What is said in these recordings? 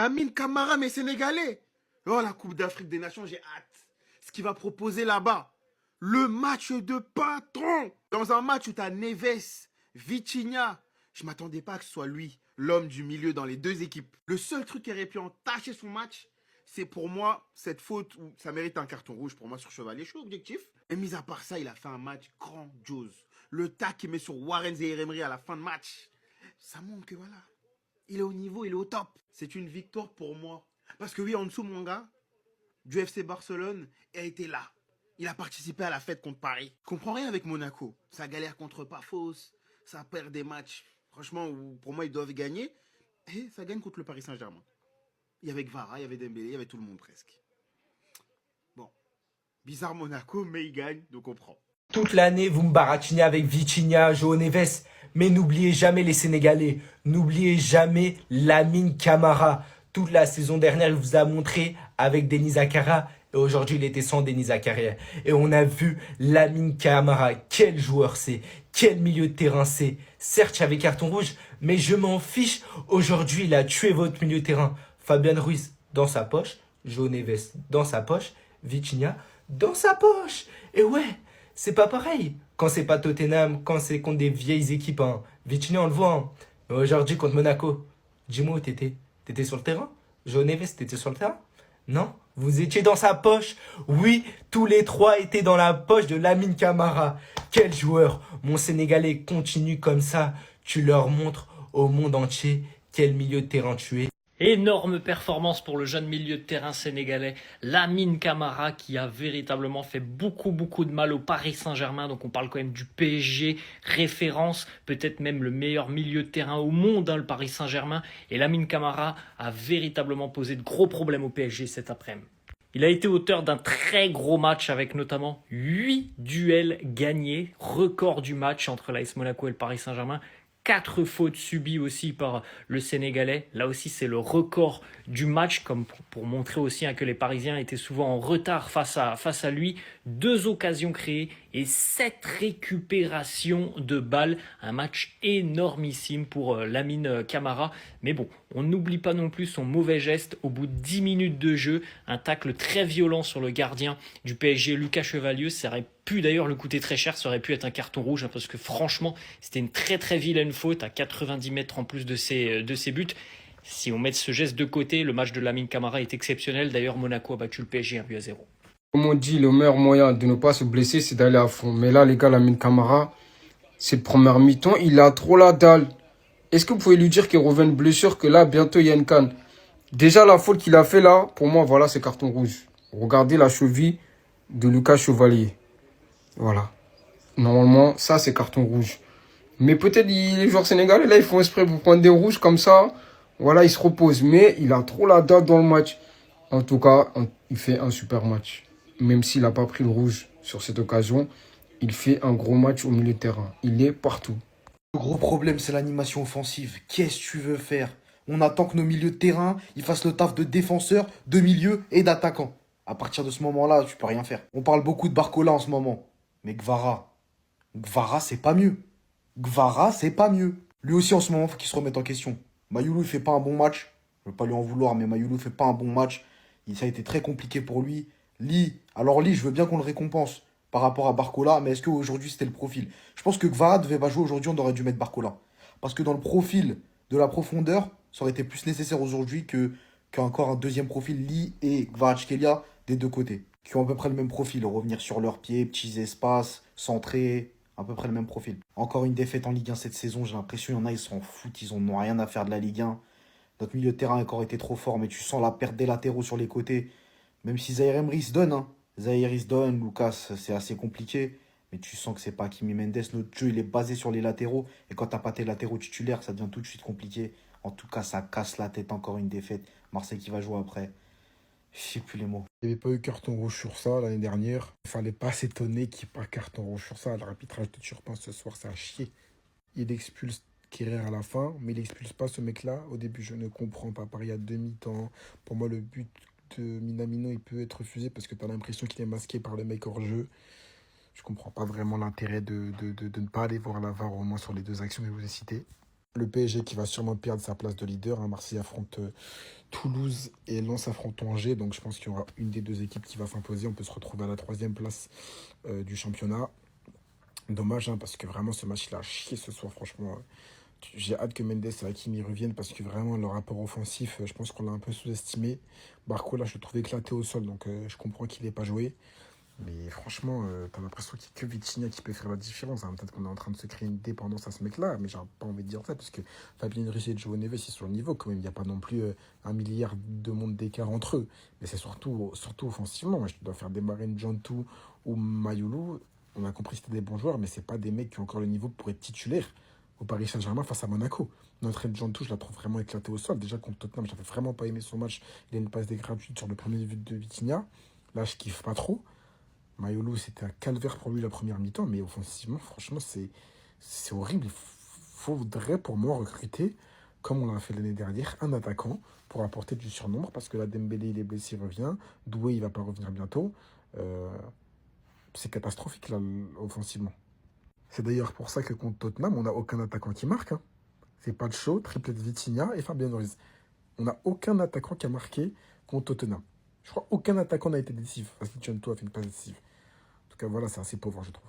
Lamine Camara, mais sénégalais. Oh, la Coupe d'Afrique des Nations, j'ai hâte. Ce qu'il va proposer là-bas. Le match de patron. Dans un match où tu as Neves, Vitinha. Je m'attendais pas que ce soit lui, l'homme du milieu dans les deux équipes. Le seul truc qui aurait pu entacher son match, c'est pour moi cette faute où ça mérite un carton rouge pour moi sur Chevalier. Je suis objectif. Et mis à part ça, il a fait un match grandiose. Le tac qu'il met sur Warren Zaïre-Emery à la fin de match, ça montre que voilà, il est au niveau, il est au top. C'est une victoire pour moi. Parce que oui, en dessous, mon gars, du FC Barcelone, a été là. Il a participé à la fête contre Paris. Je comprends rien avec Monaco. Ça galère contre Pafos, ça perd des matchs. Franchement, pour moi, ils doivent gagner. Et ça gagne contre le Paris Saint-Germain. Il y avait Kvara, il y avait Dembélé, il y avait tout le monde presque. Bon, bizarre Monaco, mais il gagne, donc on prend. Toute l'année, vous me baratinez avec Vitinha, João Neves. Mais n'oubliez jamais les Sénégalais. N'oubliez jamais Lamine Camara. Toute la saison dernière, il vous a montré avec Denis Zakaria. Et aujourd'hui, il était sans Denis Zakaria. Et on a vu Lamine Camara. Quel joueur c'est. Quel milieu de terrain c'est. Certes, il y avait carton rouge, mais je m'en fiche. Aujourd'hui, il a tué votre milieu de terrain. Fabian Ruiz dans sa poche. João Neves dans sa poche. Vitinha dans sa poche. Et ouais, c'est pas pareil. Quand c'est pas Tottenham, quand c'est contre des vieilles équipes, hein. Vitinha, on le voit. Hein. Mais aujourd'hui, contre Monaco, dis-moi où t'étais. T'étais sur le terrain? João Neves, t'étais sur le terrain? Non? Vous étiez dans sa poche? Oui, tous les trois étaient dans la poche de Lamine Camara. Quel joueur! Mon Sénégalais, continue comme ça. Tu leur montres au monde entier quel milieu de terrain tu es. Énorme performance pour le jeune milieu de terrain sénégalais, Lamine Camara, qui a véritablement fait beaucoup de mal au Paris Saint-Germain. Donc on parle quand même du PSG, référence, peut-être même le meilleur milieu de terrain au monde, hein, le Paris Saint-Germain. Et Lamine Camara a véritablement posé de gros problèmes au PSG cet après-midi. Il a été auteur d'un très gros match avec notamment 8 duels gagnés, record du match entre l'AS Monaco et le Paris Saint-Germain. 4 fautes subies aussi par le Sénégalais. Là aussi, c'est le record du match, comme pour montrer aussi hein, que les Parisiens étaient souvent en retard face à lui. 2 occasions créées et 7 récupérations de balles. Un match énormissime pour Lamine Camara. Mais bon, on n'oublie pas non plus son mauvais geste au bout de 10 minutes de jeu. Un tacle très violent sur le gardien du PSG, Lucas Chevalier. Ça aurait pu d'ailleurs le coûter très cher. Ça aurait pu être un carton rouge hein, parce que franchement, c'était une très vilaine faute à 90 mètres en plus de ses buts. Si on met ce geste de côté, le match de Lamine Camara est exceptionnel. D'ailleurs, Monaco a battu le PSG 1-0. Comme on dit, le meilleur moyen de ne pas se blesser, c'est d'aller à fond. Mais là, les gars, Lamine Camara, cette première mi-temps, il a trop la dalle. Est-ce que vous pouvez lui dire qu'il revient de blessure, que là, bientôt, il y a une canne? Déjà, la faute qu'il a fait là, pour moi, voilà, c'est carton rouge. Regardez la cheville de Lucas Chevalier. Voilà. Normalement, ça, c'est carton rouge. Mais peut-être les joueurs sénégalais, là, ils font exprès pour prendre des rouges comme ça. Voilà, ils se reposent. Mais il a trop la dalle dans le match. En tout cas, il fait un super match. Même s'il n'a pas pris le rouge sur cette occasion, il fait un gros match au milieu de terrain. Il est partout. Le gros problème, c'est l'animation offensive. Qu'est-ce que tu veux faire? On attend que nos milieux de terrain ils fassent le taf de défenseur, de milieu et d'attaquant. À partir de ce moment-là, tu peux rien faire. On parle beaucoup de Barcola en ce moment. Mais Gvara, c'est pas mieux. Gvara, c'est pas mieux. Lui aussi, en ce moment, faut qu'il se remette en question. Mayoulou, il fait pas un bon match. Je veux pas lui en vouloir, mais Mayoulou fait pas un bon match. Ça a été très compliqué pour lui. Alors Lee, je veux bien qu'on le récompense par rapport à Barcola, mais est-ce qu'aujourd'hui, c'était le profil? Je pense que Gvara devait pas jouer aujourd'hui, on aurait dû mettre Barcola. Parce que dans le profil de la profondeur, ça aurait été plus nécessaire aujourd'hui qu'encore un deuxième profil, Lee et Kvaratskhelia, des deux côtés. Qui ont à peu près le même profil, revenir sur leurs pieds, petits espaces, centrés, à peu près le même profil. Encore une défaite en Ligue 1 cette saison, j'ai l'impression qu'il y en a, ils s'en foutent, ils en ont rien à faire de la Ligue 1. Notre milieu de terrain a encore été trop fort, mais tu sens la perte des latéraux sur les côtés. Même si Zaïre Emery se donne, hein. Zaïre se donne, Lucas, c'est assez compliqué. Mais tu sens que c'est pas Kimi Mendes. Notre jeu, il est basé sur les latéraux. Et quand t'as pas tes latéraux titulaires, ça devient tout de suite compliqué. En tout cas, ça casse la tête, encore une défaite. Marseille qui va jouer après. Je sais plus les mots. Il n'y avait pas eu carton rouge sur ça l'année dernière. Il fallait pas s'étonner qu'il n'y ait pas carton rouge sur ça. L'arbitrage de Turpin ce soir, ça a chier. Il expulse Kerrer à la fin, mais il expulse pas ce mec-là. Au début, je ne comprends pas. Pareil, à demi-temps. Pour moi, le but de Minamino, il peut être refusé parce que tu as l'impression qu'il est masqué par le mec hors jeu. Je comprends pas vraiment l'intérêt de ne pas aller voir la VAR au moins sur les deux actions que je vous ai citées. Le PSG qui va sûrement perdre sa place de leader, hein. Marseille affronte Toulouse et Lens affronte Angers. Donc je pense qu'il y aura une des deux équipes qui va s'imposer. On peut se retrouver à la troisième place du championnat. Dommage, hein, parce que vraiment ce match il a chié ce soir. Franchement, j'ai hâte que Mendes et Hakimi reviennent parce que vraiment leur rapport offensif, je pense qu'on l'a un peu sous-estimé. Barco là je le trouve éclaté au sol, donc je comprends qu'il n'ait pas joué. Mais franchement, t'as l'impression qu'il n'y a que Vitinha qui peut faire la différence, hein. Peut-être qu'on est en train de se créer une dépendance à ce mec-là, mais j'ai pas envie de dire ça, parce que Fabien Ruiz et João Neves, ils sont sur le niveau quand même. Il n'y a pas non plus un milliard de monde d'écart entre eux. Mais c'est surtout offensivement. Moi, je dois faire démarrer Njantou ou Mayulu. On a compris que c'était des bons joueurs, mais c'est pas des mecs qui ont encore le niveau pour être titulaires au Paris Saint-Germain face à Monaco. Notre Njantou, je la trouve vraiment éclatée au sol. Déjà contre Tottenham, j'avais vraiment pas aimé son match. Il a une passe gratuite sur le premier but de Vitinha. Là, je kiffe pas trop. Mayolo, c'était un calvaire pour lui la première mi-temps, mais offensivement, franchement, c'est horrible. Il faudrait pour moi recruter, comme on l'a fait l'année dernière, un attaquant pour apporter du surnombre, parce que là, Dembélé, il est blessé, il revient. Doué, il va pas revenir bientôt. C'est catastrophique, là, offensivement. C'est d'ailleurs pour ça que contre Tottenham, on n'a aucun attaquant qui marque, hein. C'est pas de show, triplette Vitinha et Fabien Ruiz. On n'a aucun attaquant qui a marqué contre Tottenham. Je crois qu'aucun attaquant n'a été décisif. Parce que Thiago a fait une passe décisive. En tout cas, voilà, c'est assez pauvre, je trouve.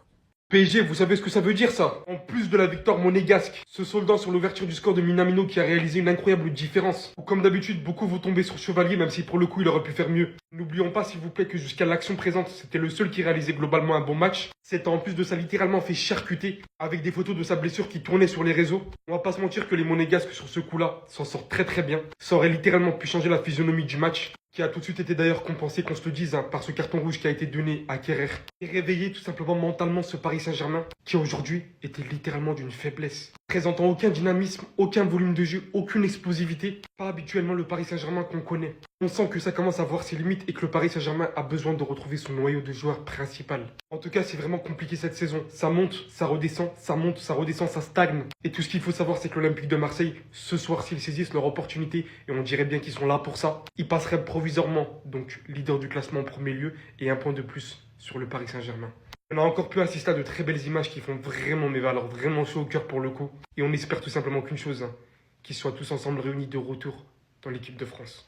PSG, vous savez ce que ça veut dire ça? En plus de la victoire monégasque, se soldant sur l'ouverture du score de Minamino qui a réalisé une incroyable différence. Ou comme d'habitude, beaucoup vont tomber sur Chevalier, même si pour le coup il aurait pu faire mieux. N'oublions pas s'il vous plaît que jusqu'à l'action présente, c'était le seul qui réalisait globalement un bon match. C'est en plus de ça littéralement fait charcuter, avec des photos de sa blessure qui tournaient sur les réseaux. On va pas se mentir que les monégasques sur ce coup-là s'en sortent très très bien. Ça aurait littéralement pu changer la physionomie du match, qui a tout de suite été d'ailleurs compensé, qu'on se le dise, hein, par ce carton rouge qui a été donné à Kerrer. Et réveiller tout simplement mentalement ce Paris Saint-Germain, qui aujourd'hui était littéralement d'une faiblesse. Présentant aucun dynamisme, aucun volume de jeu, aucune explosivité. Pas habituellement le Paris Saint-Germain qu'on connaît. On sent que ça commence à voir ses limites et que le Paris Saint-Germain a besoin de retrouver son noyau de joueurs principal. En tout cas, c'est vraiment compliqué cette saison. Ça monte, ça redescend, ça monte, ça redescend, ça stagne. Et tout ce qu'il faut savoir, c'est que l'Olympique de Marseille, ce soir, s'ils saisissent leur opportunité, et on dirait bien qu'ils sont là pour ça, ils passeraient provisoirement, donc leader du classement en premier lieu, et un point de plus sur le Paris Saint-Germain. On a encore pu assister à de très belles images qui font vraiment mes valeurs, vraiment chaud au cœur pour le coup. Et on espère tout simplement qu'une chose, hein, qu'ils soient tous ensemble réunis de retour dans l'équipe de France.